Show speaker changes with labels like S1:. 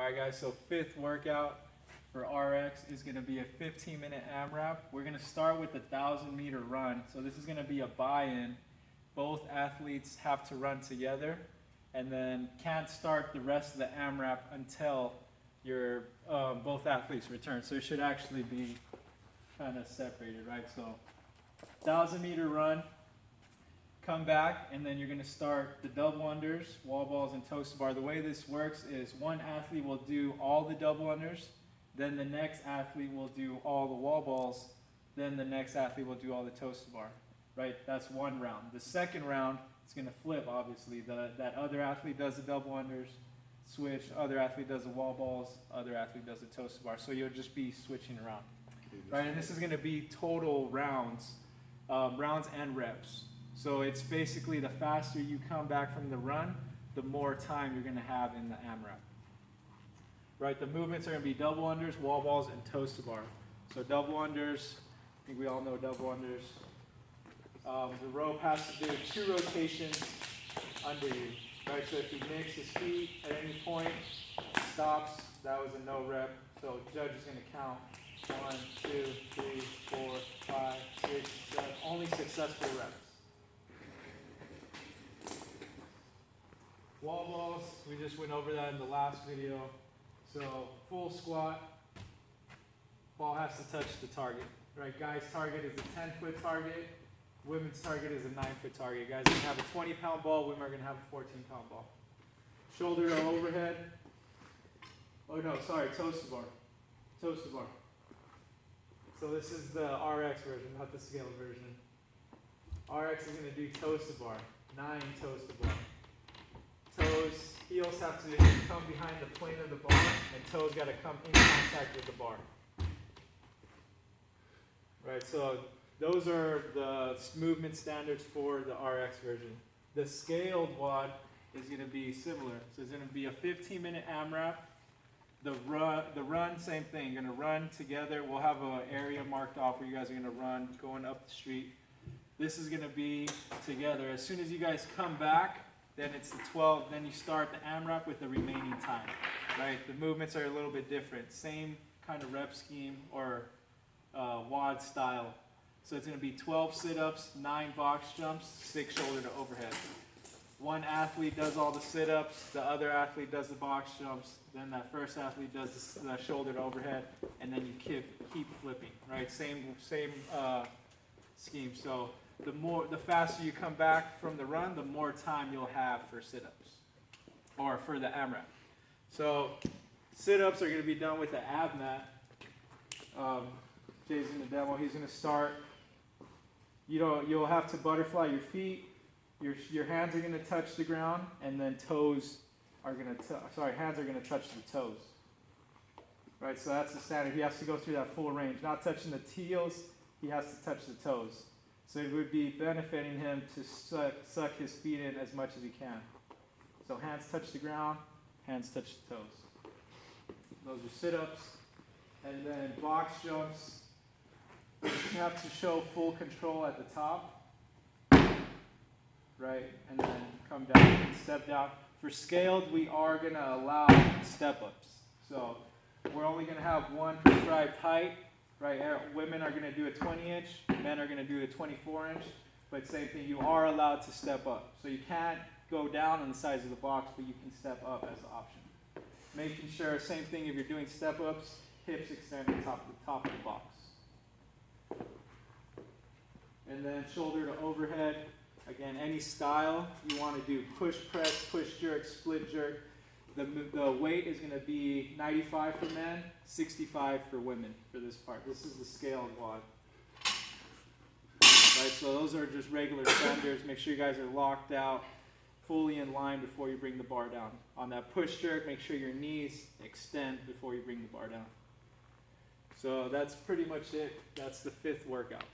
S1: Alright guys, so fifth workout for RX is going to be a 15-minute AMRAP. We're going to start with the 1,000-meter run. So this is going to be a buy-in. Both athletes have to run together and then can't start the rest of the AMRAP until your both athletes return. So it should actually be kind of separated, right? So 1,000-meter run, come back, and then you're going to start the double unders, wall balls, and toast bar. The way this works is one athlete will do all the double unders, then the next athlete will do all the wall balls, then the next athlete will do all the toast bar, right? That's one round. The second round, it's going to flip, obviously. That other athlete does the double unders, switch, other athlete does the wall balls, other athlete does the toast bar. So you'll just be switching around, right? And this is going to be total rounds, rounds and reps. So it's basically the faster you come back from the run, the more time you're going to have in the AMRAP. Right, the movements are going to be double unders, wall balls, and toast bar. So double unders, I think we all know double unders. The rope has to do 2 rotations under you. Right, so if he nicks his feet at any point, stops, that was a no rep. So judge is going to count 1, 2, 3, 4, 5, 6, 7, only successful reps. Wall balls, we just went over that in the last video. So full squat, ball has to touch the target. Right, guys' target is a 10-foot target, women's target is a 9-foot target. Guys are going to have a 20-pound ball, women are going to have a 14-pound ball. Shoulder to overhead. Oh no, sorry, toast to bar. Toast to bar. So this is the RX version, not the scale version. RX is going to do toast to bar, 9 toast to bar. Toes, heels have to come behind the plane of the bar, and toes got to come in contact with the bar. Right, so those are the movement standards for the RX version. The scaled WOD is going to be similar. So it's going to be a 15-minute AMRAP. The run, same thing. You're going to run together. We'll have an area marked off where you guys are going to run going up the street. This is going to be together. As soon as you guys come back, then it's the 12, then you start the AMRAP with the remaining time, right? The movements are a little bit different. Same kind of rep scheme or WOD style. So it's going to be 12 sit-ups, 9 box jumps, 6 shoulder to overhead. One athlete does all the sit-ups, the other athlete does the box jumps, then that first athlete does the shoulder to overhead, and then you keep flipping, right? Same scheme. So the faster you come back from the run, the more time you'll have for sit-ups or for the AMRAP. So sit-ups are going to be done with the Abmat. Jay's in the demo. He's going to start. You'll have to butterfly your feet. Your hands are going to touch the ground, and then hands are going to touch the toes. Right. So that's the standard. He has to go through that full range, not touching the heels. He has to touch the toes. So it would be benefiting him to suck his feet in as much as he can. So hands touch the ground, hands touch the toes. Those are sit-ups. And then box jumps. You have to show full control at the top. Right? And then come down and step down. For scaled, we are going to allow step-ups. So we're only going to have one prescribed height. Right, women are going to do a 20-inch, men are going to do a 24-inch, but same thing, you are allowed to step up. So you can't go down on the size of the box, but you can step up as an option. Making sure, same thing, if you're doing step-ups, hips extend to the top of the box. And then shoulder to overhead. Again, any style you want to do, push press, push jerk, split jerk. The weight is going to be 95 for men, 65 for women for this part. This is the scaled WOD. Right, so those are just regular standards. Make sure you guys are locked out, fully in line before you bring the bar down. On that push jerk, make sure your knees extend before you bring the bar down. So that's pretty much it. That's the 5th workout.